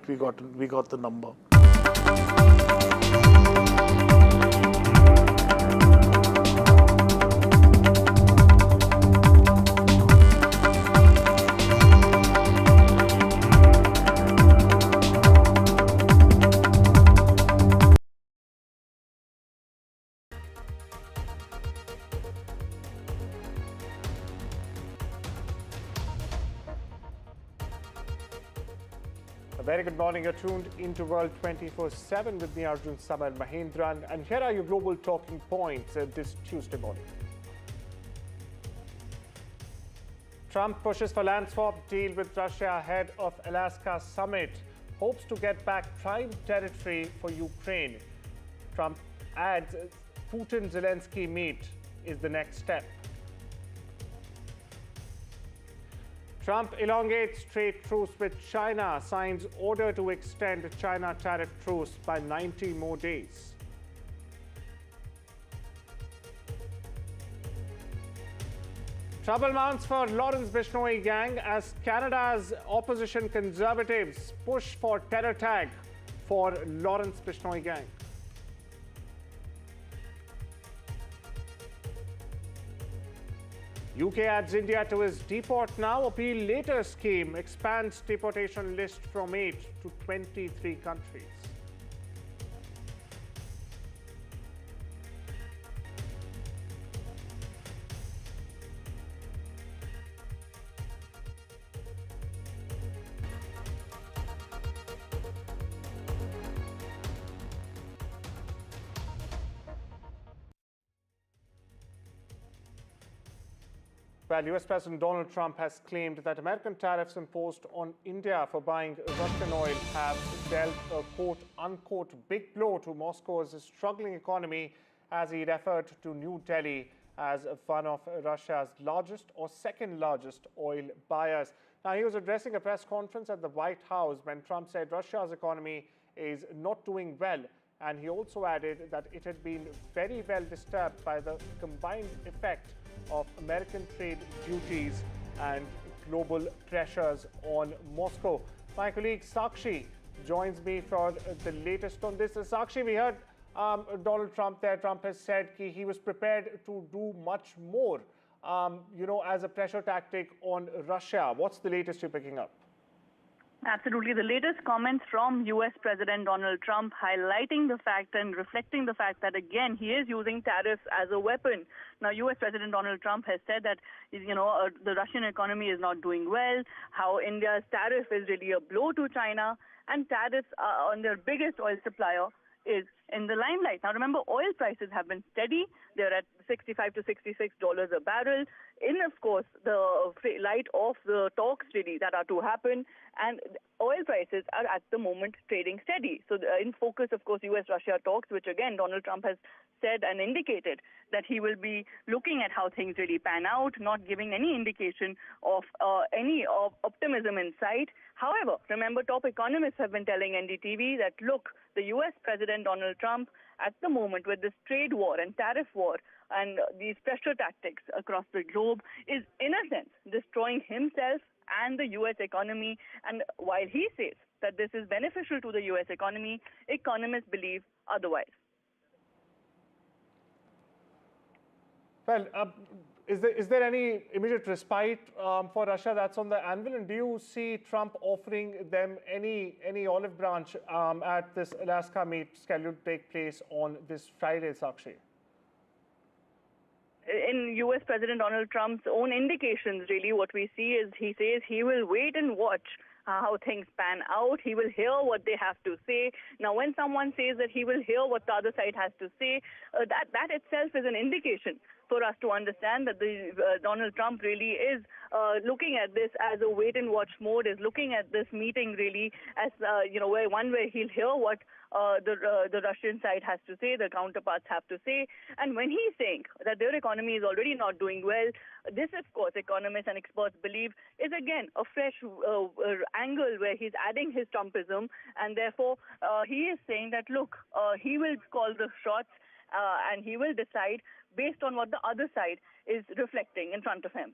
we got the number. A very good morning. You're tuned into World 24/7 with me, Arjun Samar Mahindran. And here are your global talking points this Tuesday morning. Trump pushes for land swap deal with Russia ahead of Alaska summit. Hopes to get back prime territory for Ukraine. Trump adds Putin-Zelensky meet is the next step. Trump elongates trade truce with China, signs order to extend China tariff truce by 90 more days. Trouble mounts for Lawrence Bishnoi gang as Canada's opposition Conservatives push for terror tag for Lawrence Bishnoi gang. UK adds India to its deport now, appeal later scheme expands deportation list from 8 to 23 countries. Well, US President Donald Trump has claimed that American tariffs imposed on India for buying Russian oil have dealt a quote-unquote big blow to Moscow's struggling economy, as he referred to New Delhi as one of Russia's largest or second largest oil buyers. Now, he was addressing a press conference at the White House when Trump said Russia's economy is not doing well. And he also added that it had been very well disturbed by the combined effect of American trade duties and global pressures on Moscow. My colleague Sakshi joins me for the latest on this. Sakshi, we heard Donald Trump there. Trump has said he was prepared to do much more, as a pressure tactic on Russia. What's the latest you're picking up? Absolutely. The latest comments from U.S. President Donald Trump highlighting the fact and reflecting the fact that, again, he is using tariffs as a weapon. Now, U.S. President Donald Trump has said that, the Russian economy is not doing well, how India's tariff is really a blow to China, and tariffs on their biggest oil supplier is in the limelight. Now, remember, oil prices have been steady. They're at $65 to $66 a barrel. In, of course, the light of the talks really that are to happen, and oil prices are at the moment trading steady. So in focus, of course, US-Russia talks, which again, Donald Trump has said and indicated that he will be looking at how things really pan out, not giving any indication of any optimism in sight. However, remember, top economists have been telling NDTV that, look, the US President Donald Trump, at the moment with this trade war and tariff war and these pressure tactics across the globe, is in a sense destroying himself and the US economy. And while he says that this is beneficial to the US economy, economists believe otherwise. Well, is there any immediate respite for Russia that's on the anvil? And do you see Trump offering them any olive branch at this Alaska meet scheduled to take place on this Friday, Sakshi? In U.S. President Donald Trump's own indications, really, what we see is he says he will wait and watch how things pan out. He will hear what they have to say. Now, when someone says that he will hear what the other side has to say, that itself is an indication for us to understand that Donald Trump really is looking at this as a wait-and-watch mode, is looking at this meeting really as, where he'll hear what the Russian side has to say, the counterparts have to say. And when he's saying that their economy is already not doing well, this, of course, economists and experts believe is, again, a fresh angle where he's adding his Trumpism. And therefore, he is saying that, look, he will call the shots and he will decide based on what the other side is reflecting in front of him.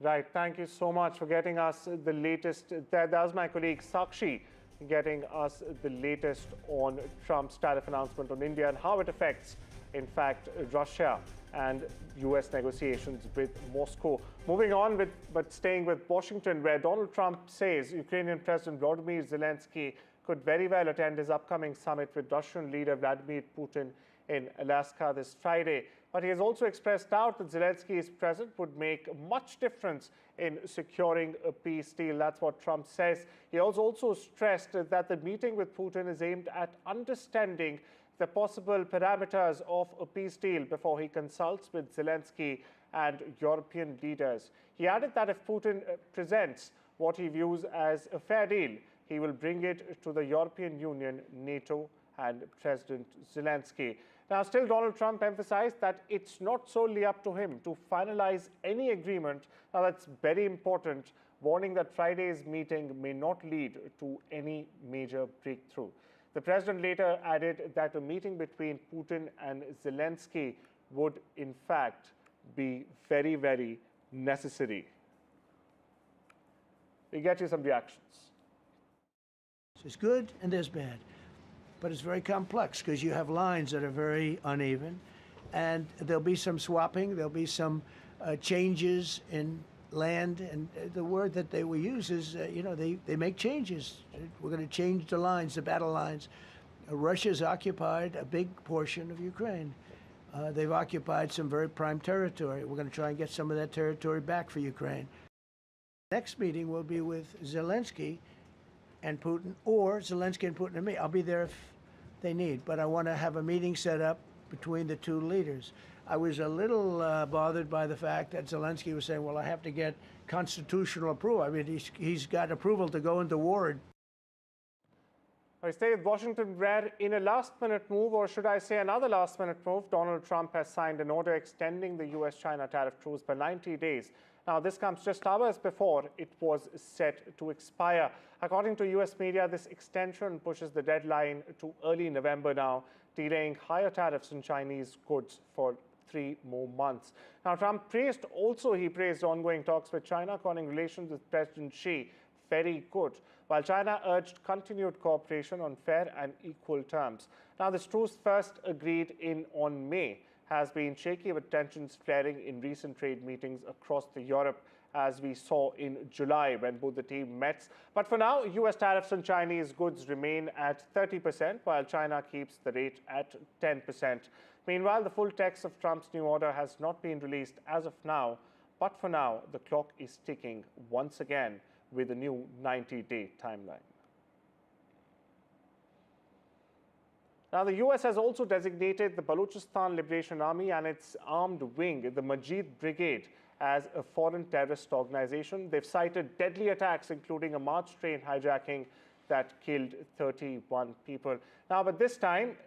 Right. Thank you so much for getting us the latest. That was my colleague Sakshi getting us the latest on Trump's tariff announcement on India and how it affects, in fact, Russia and U.S. negotiations with Moscow. Moving on, but staying with Washington, where Donald Trump says Ukrainian President Vladimir Zelensky could very well attend his upcoming summit with Russian leader Vladimir Putin in Alaska this Friday. But he has also expressed doubt that Zelensky's presence would make much difference in securing a peace deal. That's what Trump says. He also stressed that the meeting with Putin is aimed at understanding the possible parameters of a peace deal before he consults with Zelensky and European leaders. He added that if Putin presents what he views as a fair deal, he will bring it to the European Union, NATO, and President Zelensky. Now, still, Donald Trump emphasized that it's not solely up to him to finalize any agreement. Now, that's very important, warning that Friday's meeting may not lead to any major breakthrough. The president later added that a meeting between Putin and Zelensky would, in fact, be very, very necessary. We get you some reactions. There's good and there's bad, but it's very complex because you have lines that are very uneven, and there'll be some swapping, there'll be some changes in land, and the word that they will use is, they make changes. We're going to change the lines, the battle lines. Russia's occupied a big portion of Ukraine. They've occupied some very prime territory. We're going to try and get some of that territory back for Ukraine. Next meeting will be with Zelensky and Putin, or Zelensky and Putin and me. I'll be there if they need, but I want to have a meeting set up between the two leaders. I was a little bothered by the fact that Zelensky was saying, well, I have to get constitutional approval. I mean, he's got approval to go into war. I stay with Washington, where in a last-minute move, or should I say another last-minute move, Donald Trump has signed an order extending the U.S.-China tariff truce by 90 days. Now, this comes just hours before it was set to expire. According to U.S. media, this extension pushes the deadline to early November now, delaying higher tariffs on Chinese goods for 3 more months. Now, Trump praised ongoing talks with China, calling relations with President Xi very good, while China urged continued cooperation on fair and equal terms. Now, this truce, first agreed on May, has been shaky, with tensions flaring in recent trade meetings across Europe, as we saw in July when both the teams met. But for now, U.S. tariffs on Chinese goods remain at 30%, while China keeps the rate at 10%. Meanwhile, the full text of Trump's new order has not been released as of now, but for now, the clock is ticking once again with a new 90-day timeline. Now, the U.S. has also designated the Balochistan Liberation Army and its armed wing, the Majid Brigade, as a foreign terrorist organization. They've cited deadly attacks, including a March train hijacking that killed 31 people. Now, but this time,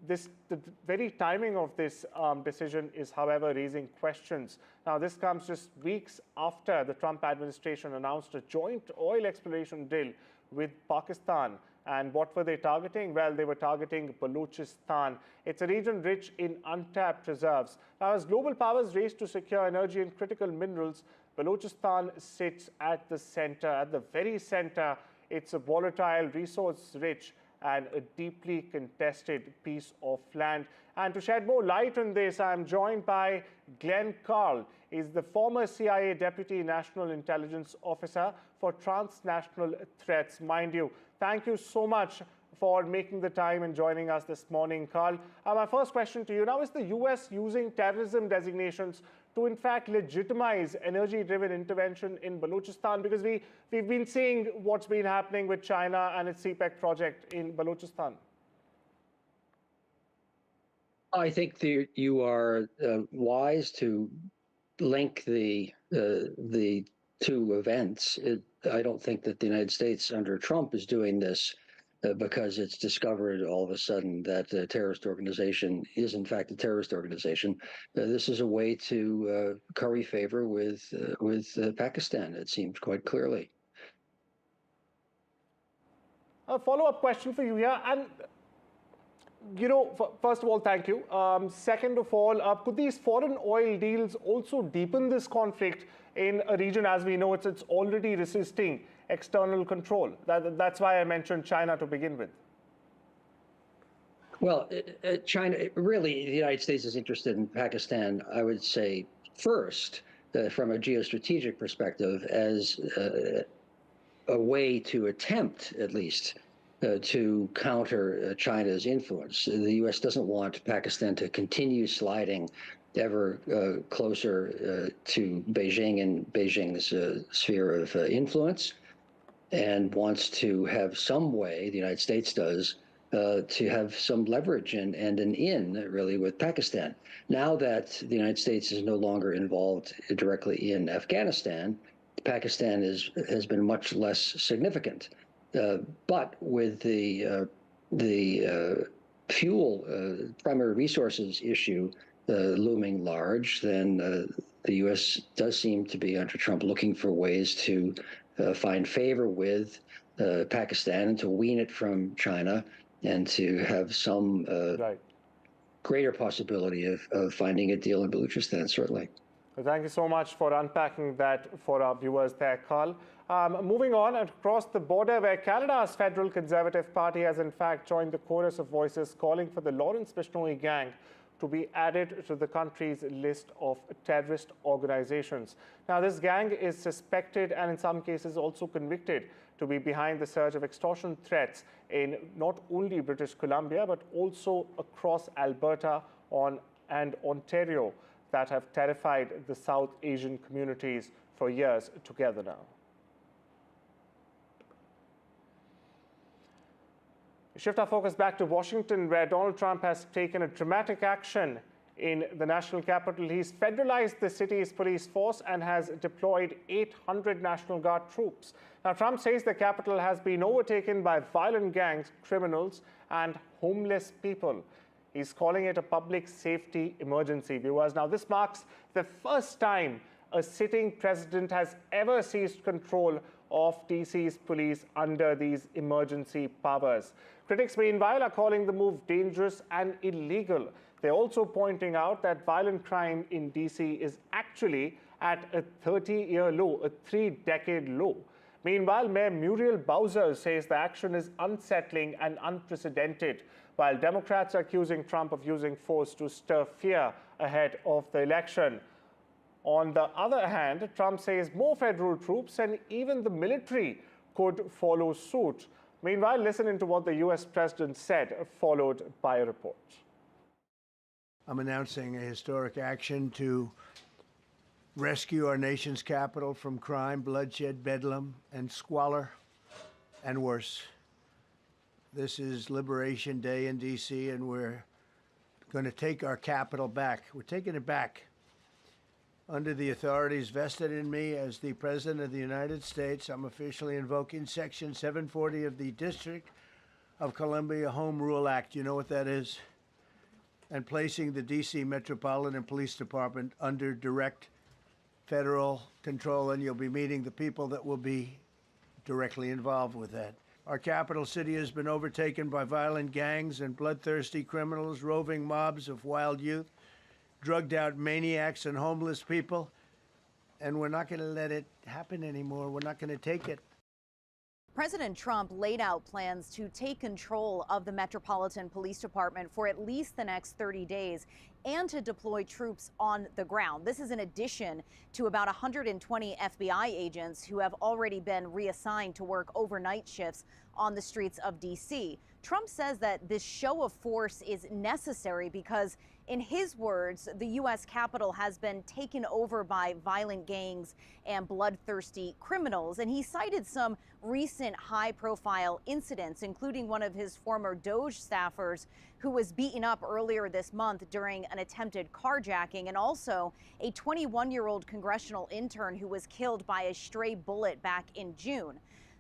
the very timing of this decision is, however, raising questions. Now, this comes just weeks after the Trump administration announced a joint oil exploration deal with Pakistan. And what were they targeting? Well, they were targeting Balochistan. It's a region rich in untapped reserves. Now, as global powers race to secure energy and critical minerals, Balochistan sits at the center, at the very center. It's a volatile, resource-rich, and a deeply contested piece of land. And to shed more light on this, I'm joined by Glenn Carl. He's the former CIA Deputy National Intelligence Officer for Transnational Threats. Mind you, thank you so much for making the time and joining us this morning, Carl. My first question to you now, is the U.S. using terrorism designations to, in fact, legitimize energy-driven intervention in Balochistan? Because we've been seeing what's been happening with China and its CPEC project in Balochistan. I think you are wise to link the two events. I don't think that the United States under Trump is doing this because it's discovered all of a sudden that a terrorist organization is in fact a terrorist organization. This is a way to curry favor with Pakistan, it seems quite clearly. A follow-up question for you here, and first of all, thank you. Second of all, could these foreign oil deals also deepen this conflict in a region, as we know, it's already resisting external control. That's why I mentioned China to begin with. Well, China, really, the United States is interested in Pakistan, I would say, first, from a geostrategic perspective, as a way to attempt, at least, to counter China's influence. The U.S. doesn't want Pakistan to continue sliding ever closer to Beijing and Beijing's sphere of influence, and wants to have some way, the United States does, to have some leverage and an in, really, with Pakistan. Now that the United States is no longer involved directly in Afghanistan, Pakistan has been much less significant. But with the fuel, primary resources issue looming large, then the U.S. does seem to be, under Trump, looking for ways to find favor with Pakistan and to wean it from China, and to have some greater possibility of finding a deal in Balochistan, certainly. Well, thank you so much for unpacking that for our viewers there, Carl. Moving on, across the border, where Canada's federal Conservative Party has in fact joined the chorus of voices calling for the Lawrence Bishnoi gang to be added to the country's list of terrorist organizations. Now, this gang is suspected and in some cases also convicted to be behind the surge of extortion threats in not only British Columbia, but also across Alberta and Ontario that have terrified the South Asian communities for years together now. Shift our focus back to Washington, where Donald Trump has taken a dramatic action in the national capital. He's federalized the city's police force and has deployed 800 National Guard troops. Now, Trump says the capital has been overtaken by violent gangs, criminals, and homeless people. He's calling it a public safety emergency, viewers. Now, this marks the first time a sitting president has ever seized control of DC's police under these emergency powers. Critics, meanwhile, are calling the move dangerous and illegal. They're also pointing out that violent crime in DC is actually at a 30-year low, a 3-decade low. Meanwhile, Mayor Muriel Bowser says the action is unsettling and unprecedented, while Democrats are accusing Trump of using force to stir fear ahead of the election. On the other hand, Trump says more federal troops and even the military could follow suit. Meanwhile, listen into what the U.S. president said, followed by a report. I'm announcing a historic action to rescue our nation's capital from crime, bloodshed, bedlam, and squalor, and worse. This is Liberation Day in D.C., and we're going to take our capital back. We're taking it back under the authorities vested in me as the President of the United States. I'm officially invoking Section 740 of the District of Columbia Home Rule Act. You know what that is? And placing the D.C. Metropolitan Police Department under direct federal control, and you'll be meeting the people that will be directly involved with that. Our capital city has been overtaken by violent gangs and bloodthirsty criminals, roving mobs of wild youth, drugged out maniacs and homeless people, and we're not going to let it happen anymore. We're not going to take it. President Trump laid out plans to take control of the Metropolitan Police Department for at least the next 30 days and to deploy troops on the ground. This is in addition to about 120 FBI agents who have already been reassigned to work overnight shifts on the streets of D.C. Trump says that this show of force is necessary because, in his words, the U.S. Capitol has been taken over by violent gangs and bloodthirsty criminals. And he cited some recent high-profile incidents, including one of his former DOJ staffers who was beaten up earlier this month during an attempted carjacking, and also a 21-year-old congressional intern who was killed by a stray bullet back in June.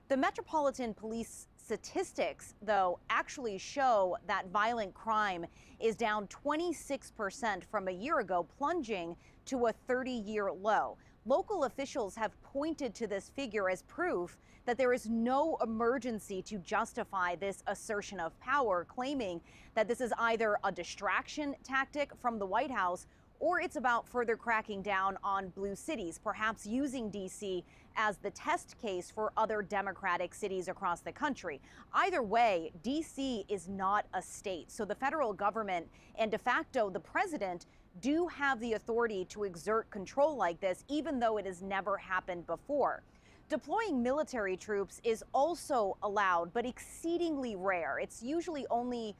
The Metropolitan Police statistics, though, actually show that violent crime is down 26% from a year ago, plunging to a 30-year low. Local officials have pointed to this figure as proof that there is no emergency to justify this assertion of power, claiming that this is either a distraction tactic from the White House or it's about further cracking down on blue cities, perhaps using D.C. as the test case for other democratic cities across the country. Either way, D.C. is not a state, so the federal government and de facto the president do have the authority to exert control like this, even though it has never happened before. Deploying military troops is also allowed, but exceedingly rare. It's usually only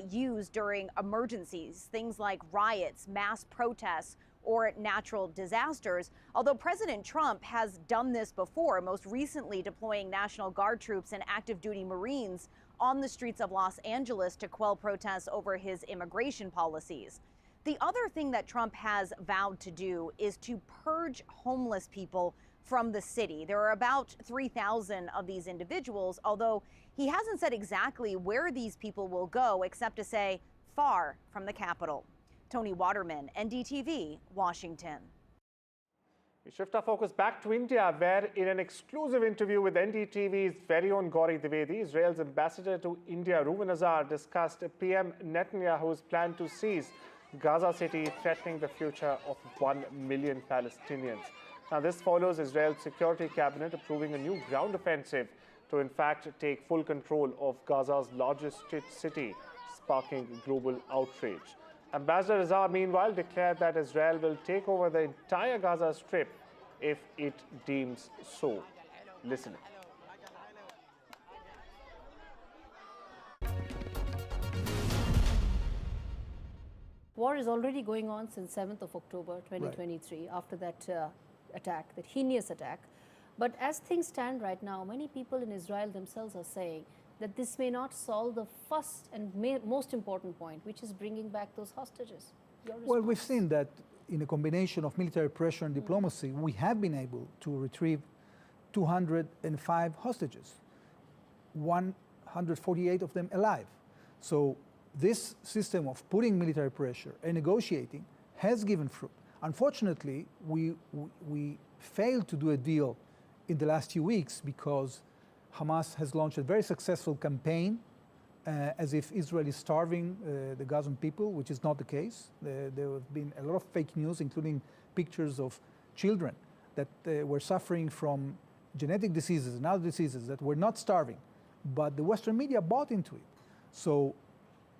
used during emergencies, things like riots, mass protests, or natural disasters. Although President Trump has done this before, most recently deploying National Guard troops and active duty Marines on the streets of Los Angeles to quell protests over his immigration policies. The other thing that Trump has vowed to do is to purge homeless people from the city. There are about 3,000 of these individuals, although he hasn't said exactly where these people will go, except to say far from the capital. Tony Waterman, NDTV, Washington. We shift our focus back to India, where in an exclusive interview with NDTV's very own Gauri Dwivedi, Israel's ambassador to India, Reuven Azar, discussed PM Netanyahu's plan to seize Gaza City, threatening the future of 1 million Palestinians. Now, this follows Israel's security cabinet approving a new ground offensive to, in fact, take full control of Gaza's largest city, sparking global outrage. Ambassador Azar, meanwhile, declared that Israel will take over the entire Gaza Strip if it deems so. Listen. War is already going on since 7th of October 2023, after that attack, that heinous attack. But as things stand right now, many people in Israel themselves are saying that this may not solve the first and most important point, which is bringing back those hostages. Well, we've seen that in a combination of military pressure and diplomacy, we have been able to retrieve 205 hostages, 148 of them alive. So this system of putting military pressure and negotiating has given fruit. Unfortunately, we failed to do a deal in the last few weeks because Hamas has launched a very successful campaign as if Israel is starving the Gazan people, which is not the case. There have been a lot of fake news, including pictures of children that were suffering from genetic diseases and other diseases that were not starving, but the Western media bought into it. So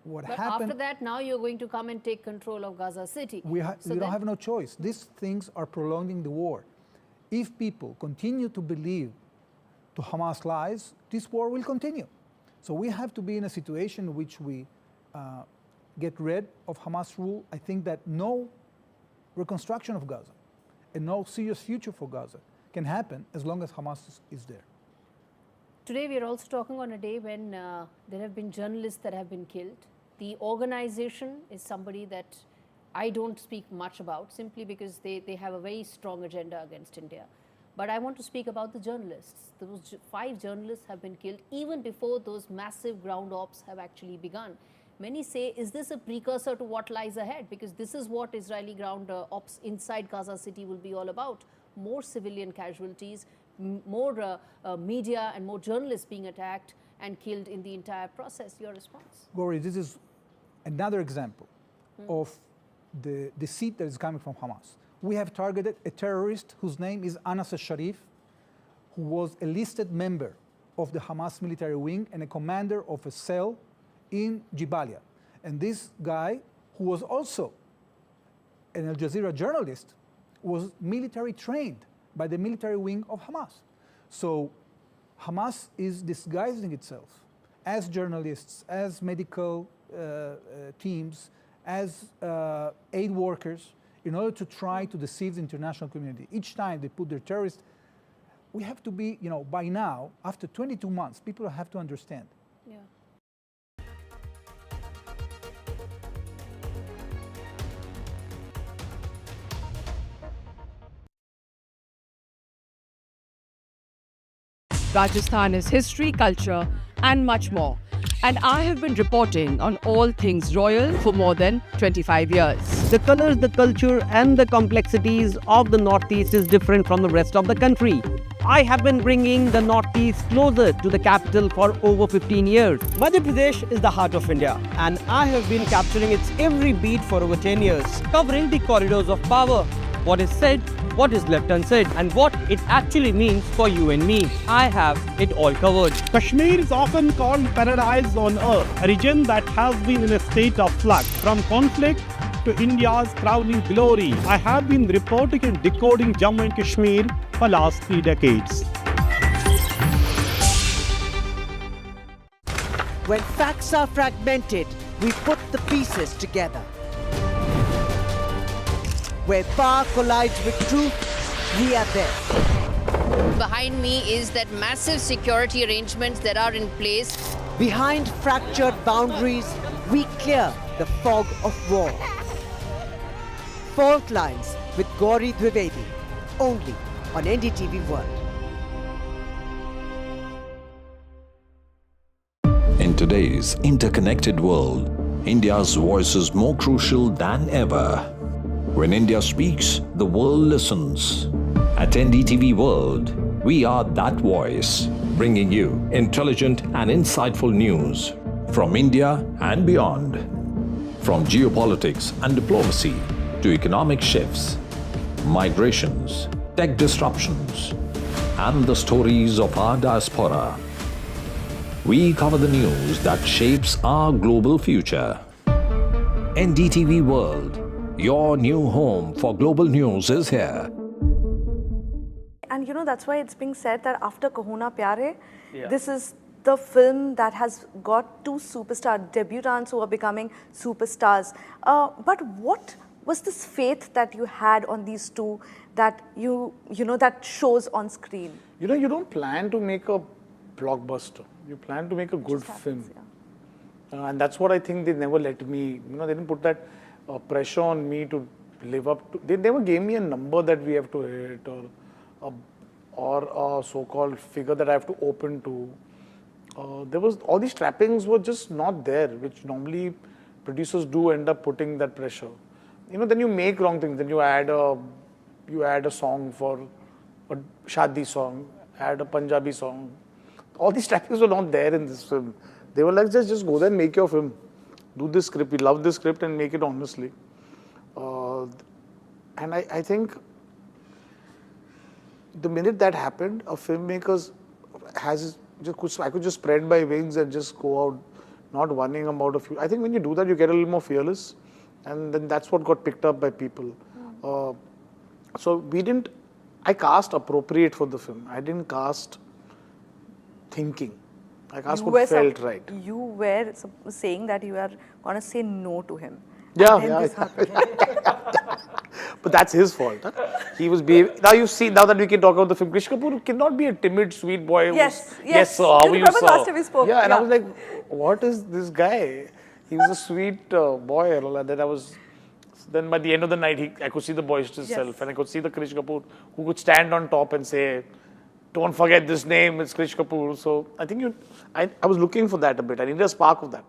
what happened... After that, now you're going to come and take control of Gaza City. We don't have no choice. These things are prolonging the war. If people continue to believe to Hamas lies, this war will continue. So we have to be in a situation in which we get rid of Hamas rule. I think that no reconstruction of Gaza and no serious future for Gaza can happen as long as Hamas is there. Today we are also talking on a day when there have been journalists that have been killed. The organization is somebody that I don't speak much about, simply because they have a very strong agenda against India. But I want to speak about the journalists. Those 5 journalists have been killed even before those massive ground ops have actually begun. Many say, is this a precursor to what lies ahead? Because this is what Israeli ground ops inside Gaza City will be all about. More civilian casualties, more media and more journalists being attacked and killed in the entire process. Your response? Gauri, this is another example of the deceit that is coming from Hamas. We have targeted a terrorist whose name is Anas al-Sharif, who was a listed member of the Hamas military wing and a commander of a cell in Jabalia. And this guy, who was also an Al Jazeera journalist, was military trained by the military wing of Hamas. So Hamas is disguising itself as journalists, as medical teams, as aid workers, in order to try to deceive the international community. Each time they put their terrorists, we have to be, by now, after 22 months, people have to understand. Yeah. Rajasthan is history, culture, and much more. And I have been reporting on all things royal for more than 25 years. The colors, the culture, and the complexities of the Northeast is different from the rest of the country. I have been bringing the Northeast closer to the capital for over 15 years. Madhya Pradesh is the heart of India, and I have been capturing its every beat for over 10 years, covering the corridors of power, what is said, what is left unsaid, and what it actually means for you and me. I have it all covered. Kashmir is often called paradise on earth, a region that has been in a state of flux. From conflict to India's crowning glory, I have been reporting and decoding Jammu and Kashmir for last 3 decades. When facts are fragmented, we put the pieces together. Where power collides with truth, we are there. Behind me is that massive security arrangements that are in place. Behind fractured boundaries, we clear the fog of war. Fault Lines with Gauri Dwivedi, only on NDTV World. In today's interconnected world, India's voice is more crucial than ever. When India speaks, the world listens. At NDTV World, we are that voice, bringing you intelligent and insightful news from India and beyond. From geopolitics and diplomacy to economic shifts, migrations, tech disruptions, and the stories of our diaspora. We cover the news that shapes our global future. NDTV World, your new home for global news, is here. And that's why it's being said that after Kahuna Pyare, this is the film that has got 2 superstar debutants who are becoming superstars. But what was this faith that you had on these two that that shows on screen? You don't plan to make a blockbuster. You plan to make a good film. And that's what I think they never let me, they didn't put that pressure on me to live up to. They never gave me a number that we have to hit or a so-called figure that I have to open to. There was all these trappings were just not there, which normally producers do end up putting that pressure. Then you make wrong things. Then you add a song for a shadi song, add a Punjabi song. All these trappings were not there in this film. They were like, just go there and make your film. Do this script. We love this script and make it honestly. And I think the minute that happened, a filmmaker I could just spread my wings and just go out, not worrying about a few. I think when you do that, you get a little more fearless, and then that's what got picked up by people. So I cast appropriate for the film. I didn't cast thinking. I cast what felt right. You were saying that you are going to say no to him. Yeah. But that's his fault. Huh? He was now that we can talk about the film, Krish Kapoor cannot be a timid, sweet boy. Yes, sir, how are you, sir? Last time we spoke. Yeah, and I was like, what is this guy? He was a sweet boy. And then by the end of the night, I could see the boisterous self, and I could see the Krish Kapoor who could stand on top and say, don't forget this name, it's Krish Kapoor. So I think I was looking for that a bit. I needed a spark of that.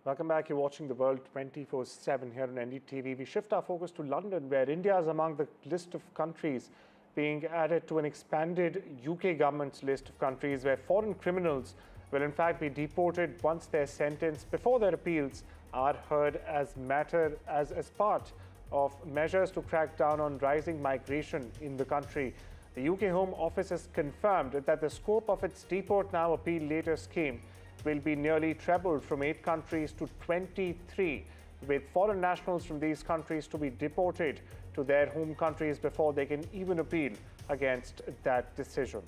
Welcome back. You're watching The World 24/7 here on NDTV. We shift our focus to London, where India is among the list of countries being added to an expanded UK government's list of countries where foreign criminals will in fact be deported once they're sentenced before their appeals are heard as part of measures to crack down on rising migration in the country. The UK Home Office has confirmed that the scope of its Deport Now, Appeal Later scheme will be nearly trebled from 8 countries to 23, with foreign nationals from these countries to be deported to their home countries before they can even appeal against that decision.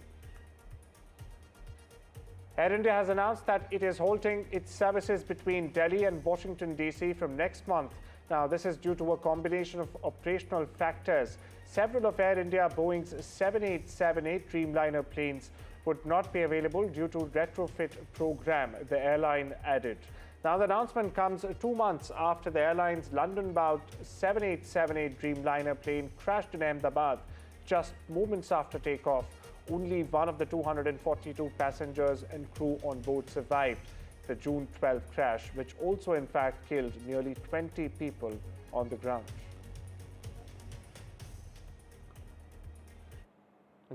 Air India has announced that it is halting its services between Delhi and Washington, D.C. from next month. Now, this is due to a combination of operational factors. Several of Air India Boeing's 7878 Dreamliner planes would not be available due to retrofit program, the airline added. Now, the announcement comes 2 months after the airline's London-bound 7878 Dreamliner plane crashed in Ahmedabad just moments after takeoff. Only one of the 242 passengers and crew on board survived the June 12 crash, which also in fact killed nearly 20 people on the ground.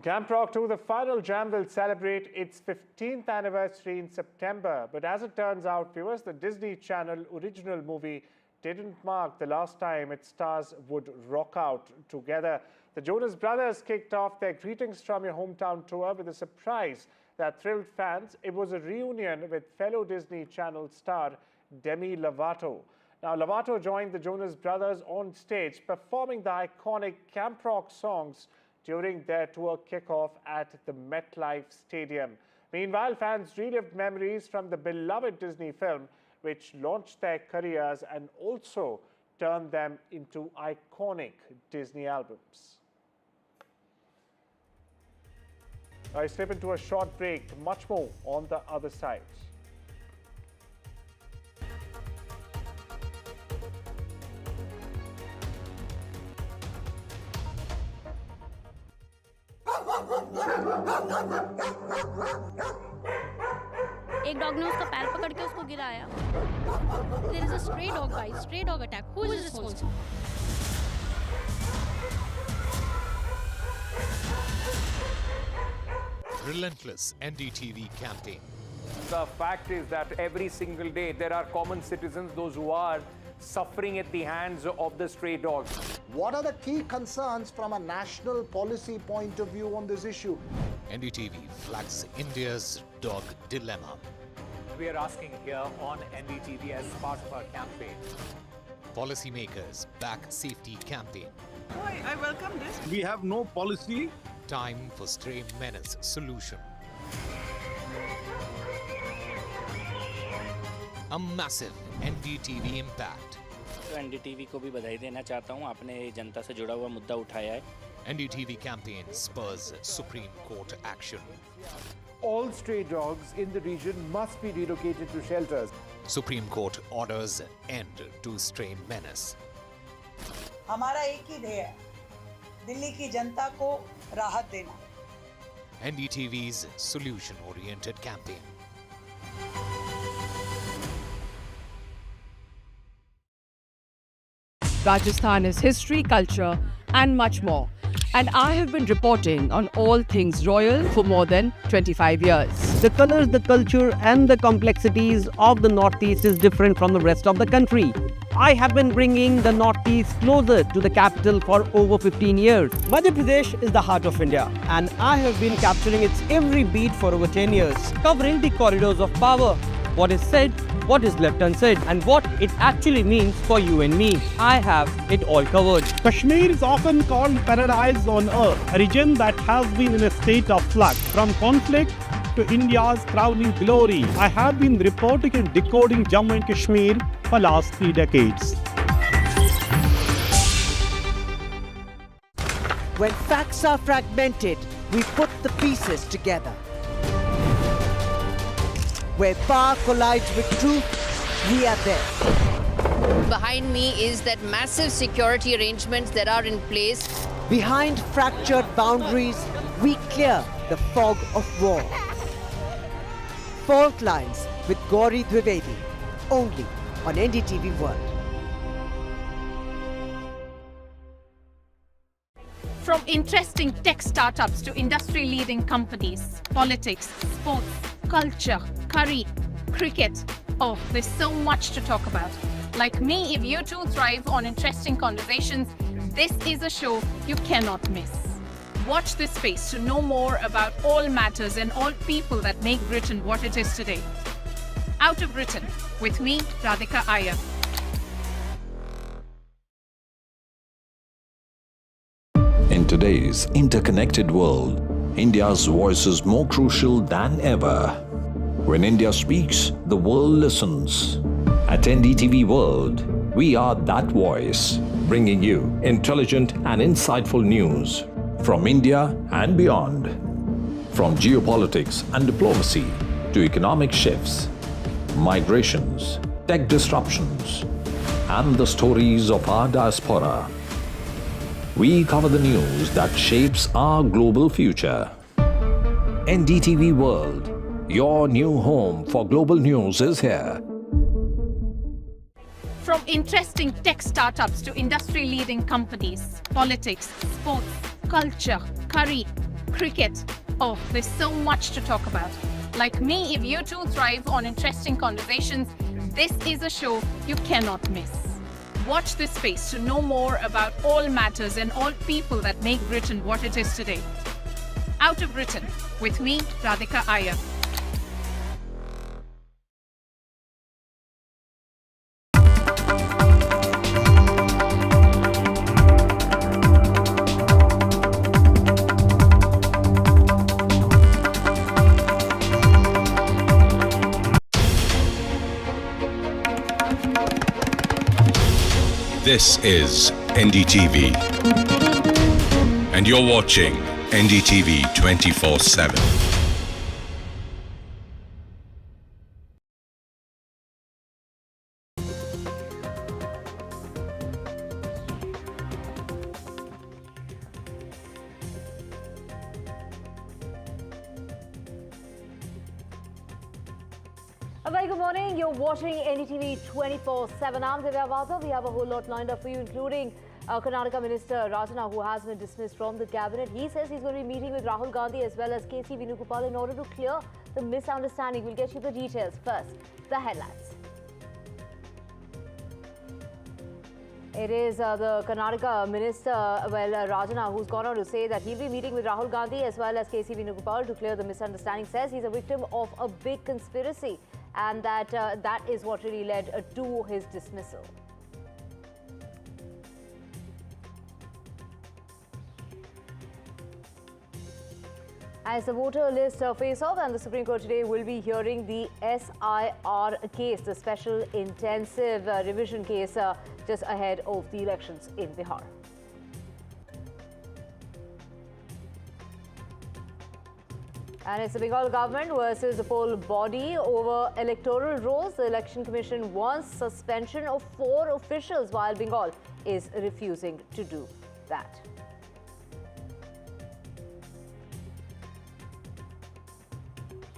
Camp Rock 2, the final jam, will celebrate its 15th anniversary in September. But as it turns out, viewers, the Disney Channel original movie didn't mark the last time its stars would rock out together. The Jonas Brothers kicked off their Greetings from Your Hometown tour with a surprise that thrilled fans. It was a reunion with fellow Disney Channel star Demi Lovato. Now, Lovato joined the Jonas Brothers on stage, performing the iconic Camp Rock songs during their tour kickoff at the MetLife Stadium. Meanwhile, fans relived memories from the beloved Disney film, which launched their careers and also turned them into iconic Disney albums. I slip into a short break. Much more on the other side. एक dog ने उसका पैर पकड़ के उसको गिराया. There is a stray dog bite, stray dog attack. Who is responsible? Relentless NDTV campaign. The fact is that every single day there are common citizens, those who are suffering at the hands of the stray dogs. What are the key concerns from a national policy point of view on this issue? NDTV flags India's dog dilemma. We are asking here on NDTV as part of our campaign. Policymakers back safety campaign. I welcome this. We have no policy. Time for stray menace solution. A massive NDTV impact. तो NDTV को भी बधाई देना चाहता हूँ, आपने जनता से जुड़ा हुआ मुद्दा उठाया है. NDTV campaign spurs Supreme Court action. All stray dogs in the region must be relocated to shelters. Supreme Court orders end to stray menace. हमारा एक ही ध्येय है, दिल्ली की जनता को राहत देना. NDTV's solution-oriented campaign. Rajasthan is history, culture, and much more. And I have been reporting on all things royal for more than 25 years. The colors, the culture, and the complexities of the Northeast is different from the rest of the country. I have been bringing the Northeast closer to the capital for over 15 years. Madhya Pradesh is the heart of India, and I have been capturing its every beat for over 10 years, covering the corridors of power, what is said, what is left unsaid, and what it actually means for you and me. I have it all covered. Kashmir is often called paradise on earth, a region that has been in a state of flux from conflict to India's crowning glory. I have been reporting and decoding Jammu and Kashmir for last 3 decades. When facts are fragmented, we put the pieces together. Where power collides with truth, we are there. Behind me is that massive security arrangements that are in place. Behind fractured boundaries, we clear the fog of war. Fault lines with Gauri Dwivedi, only on NDTV World. From interesting tech startups to industry-leading companies, politics, sports, culture, curry, cricket. Oh, there's so much to talk about. Like me, if you too thrive on interesting conversations, this is a show you cannot miss. Watch this space to know more about all matters and all people that make Britain what it is today. Out of Britain, with me, Radhika Iyer. In today's interconnected world, India's voice is more crucial than ever. When India speaks, the world listens. At NDTV World, we are that voice, bringing you intelligent and insightful news from India and beyond. From geopolitics and diplomacy to economic shifts, migrations, tech disruptions, and the stories of our diaspora, we cover the news that shapes our global future. NDTV World, your new home for global news, is here. From interesting tech startups to industry-leading companies, politics, sports, culture, curry, cricket. Oh, there's so much to talk about. Like me, if you too thrive on interesting conversations, this is a show you cannot miss. Watch this space to know more about all matters and all people that make Britain what it is today. Out of Britain, with me, Radhika Iyer. This is NDTV, and you're watching NDTV 24/7. A very good morning. You're watching NDTV 24/7. I'm Divya Vasa. We have a whole lot lined up for you, including Karnataka Minister Rajana, who has been dismissed from the cabinet. He says he's going to be meeting with Rahul Gandhi as well as KC Venugopal in order to clear the misunderstanding. We'll get you the details. First, the headlines. It is the Karnataka Minister, Rajana, who's gone on to say that he'll be meeting with Rahul Gandhi as well as KC Venugopal to clear the misunderstanding. Says he's a victim of a big conspiracy, and that that is what really led to his dismissal. As the voter list face-off, and the Supreme Court today will be hearing the SIR case, the Special Intensive Revision case, just ahead of the elections in Bihar. And it's the Bengal government versus the poll body over electoral rolls. The Election Commission wants suspension of 4 officials, while Bengal is refusing to do that.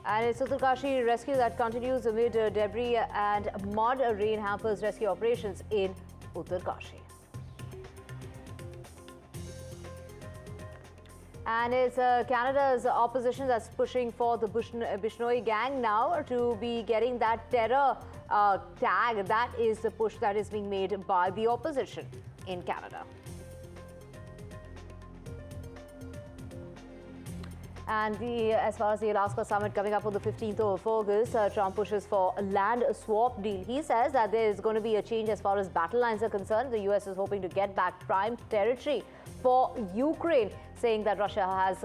And it's Uttarkashi rescue that continues amid debris and mud. Rain hampers rescue operations in Uttarkashi. And it's Canada's opposition that's pushing for the Bishnoi gang now to be getting that terror tag. That is the push that is being made by the opposition in Canada. And as far as the Alaska summit coming up on the 15th of August, Trump pushes for a land swap deal. He says that there is going to be a change as far as battle lines are concerned. The U.S. is hoping to get back prime territory for Ukraine, saying that Russia has,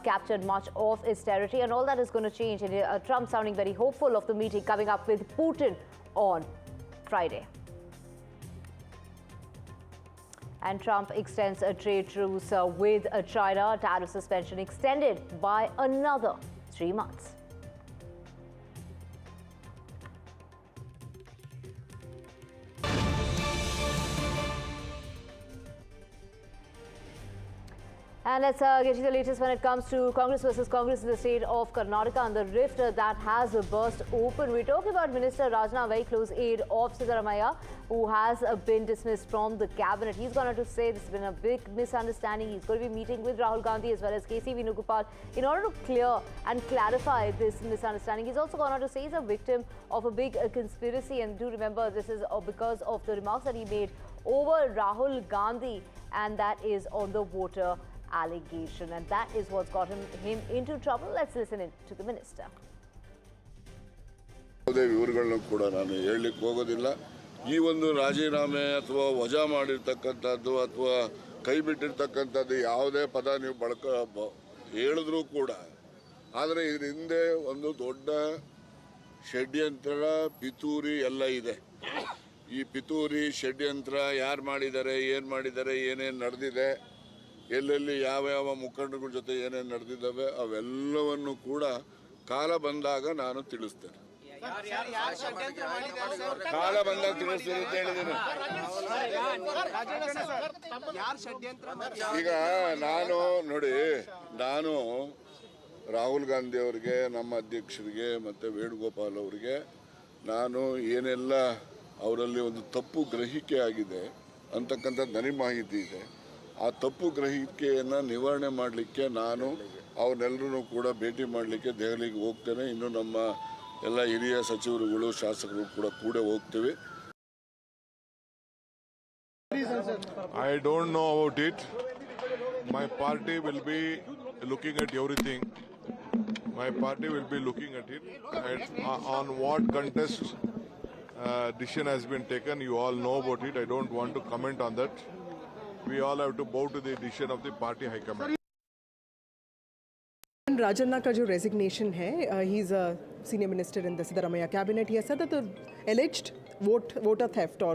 captured much of its territory, and all that is going to change. And Trump sounding very hopeful of the meeting coming up with Putin on Friday. And Trump extends a trade truce with China. Tariff suspension extended by another 3 months. And let's get you the latest when it comes to Congress versus Congress in the state of Karnataka and the rift that has burst open. We're talking about Minister Rajana, very close aide of Siddaramaiah, who has been dismissed from the cabinet. He's gone on to say this has been a big misunderstanding. He's going to be meeting with Rahul Gandhi as well as KC Venugopal in order to clear and clarify this misunderstanding. He's also gone on to say he's a victim of a big conspiracy. And do remember, this is because of the remarks that he made over Rahul Gandhi, and that is on the voter allegation, and that is what's gotten him into trouble. Let's listen in to the minister. ವಿವರಗಳನ್ನು ಕೂಡ ನಾನು ಹೇಳಲಿಕ್ಕೆ ಹೋಗೋದಿಲ್ಲ. ಈ ಒಂದು ರಾಜೀನಾಮೆ ಅಥವಾ ವಜಾ ಮಾಡಿರ್ತಕ್ಕಂಥದ್ದು ಅಥವಾ ಕೈ ಬಿಟ್ಟಿರ್ತಕ್ಕಂಥದ್ದು ಯಾವುದೇ ಪದ ನೀವು ಹೇಳಿದ್ರೂ ಕೂಡ, ಆದರೆ ಇದರ ಹಿಂದೆ ಒಂದು ದೊಡ್ಡ ಷಡ್ಯಂತ್ರ ಪಿತೂರಿ ಎಲ್ಲ ಇದೆ. ಈ ಪಿತೂರಿ ಷಡ್ಯಂತ್ರ ಯಾರು ಮಾಡಿದ್ದಾರೆ, ಏನು ಮಾಡಿದ್ದಾರೆ, ಏನೇನು ನಡೆದಿದೆ, ಎಲ್ಲೆಲ್ಲಿ ಯಾವ ಯಾವ ಮುಖಂಡಗಳ ಜೊತೆ ಏನೇನು ನಡೆದಿದ್ದಾವೆ ಅವೆಲ್ಲವನ್ನು ಕೂಡ ಕಾಲ ಬಂದಾಗ ನಾನು ತಿಳಿಸ್ತೇನೆ. ಕಾಲ ಬಂದಾಗ ತಿಳಿಸ್ತೀನಿ ಅಂತ ಹೇಳಿದ್ದೀನಿ. ಈಗ ನಾನು ರಾಹುಲ್ ಗಾಂಧಿ ಅವರಿಗೆ, ನಮ್ಮ ಅಧ್ಯಕ್ಷರಿಗೆ ಮತ್ತು ವೇಣುಗೋಪಾಲ್ ಅವರಿಗೆ ನಾನು ಏನೆಲ್ಲ ಅವರಲ್ಲಿ ಒಂದು ತಪ್ಪು ಗ್ರಹಿಕೆ ಆಗಿದೆ ಅಂತಕ್ಕಂಥದ್ದು ನನಗೆ ಮಾಹಿತಿ ಇದೆ. ಆ ತಪ್ಪು ಗ್ರಹಿಕೆಯನ್ನು ನಿವಾರಣೆ ಮಾಡಲಿಕ್ಕೆ ನಾನು ಅವನ್ನೆಲ್ಲರೂ ಕೂಡ ಭೇಟಿ ಮಾಡಲಿಕ್ಕೆ ದೆಹಲಿಗೆ ಹೋಗ್ತೇನೆ. ಇನ್ನು ನಮ್ಮ ಎಲ್ಲ ಹಿರಿಯ ಸಚಿವರುಗಳು, ಶಾಸಕರು ಕೂಡ ಹೋಗ್ತೀವಿ. I don't know about it. My party will be looking at everything. My party will be looking at it. On what contest decision has been taken, you all know about it. I don't want to comment on that. We all have to bow to the decision of the party high command. Rajanna का जो resignation है, he is a senior minister in the Siddaramaiah cabinet. He has said that the एलिज्ड voter theft or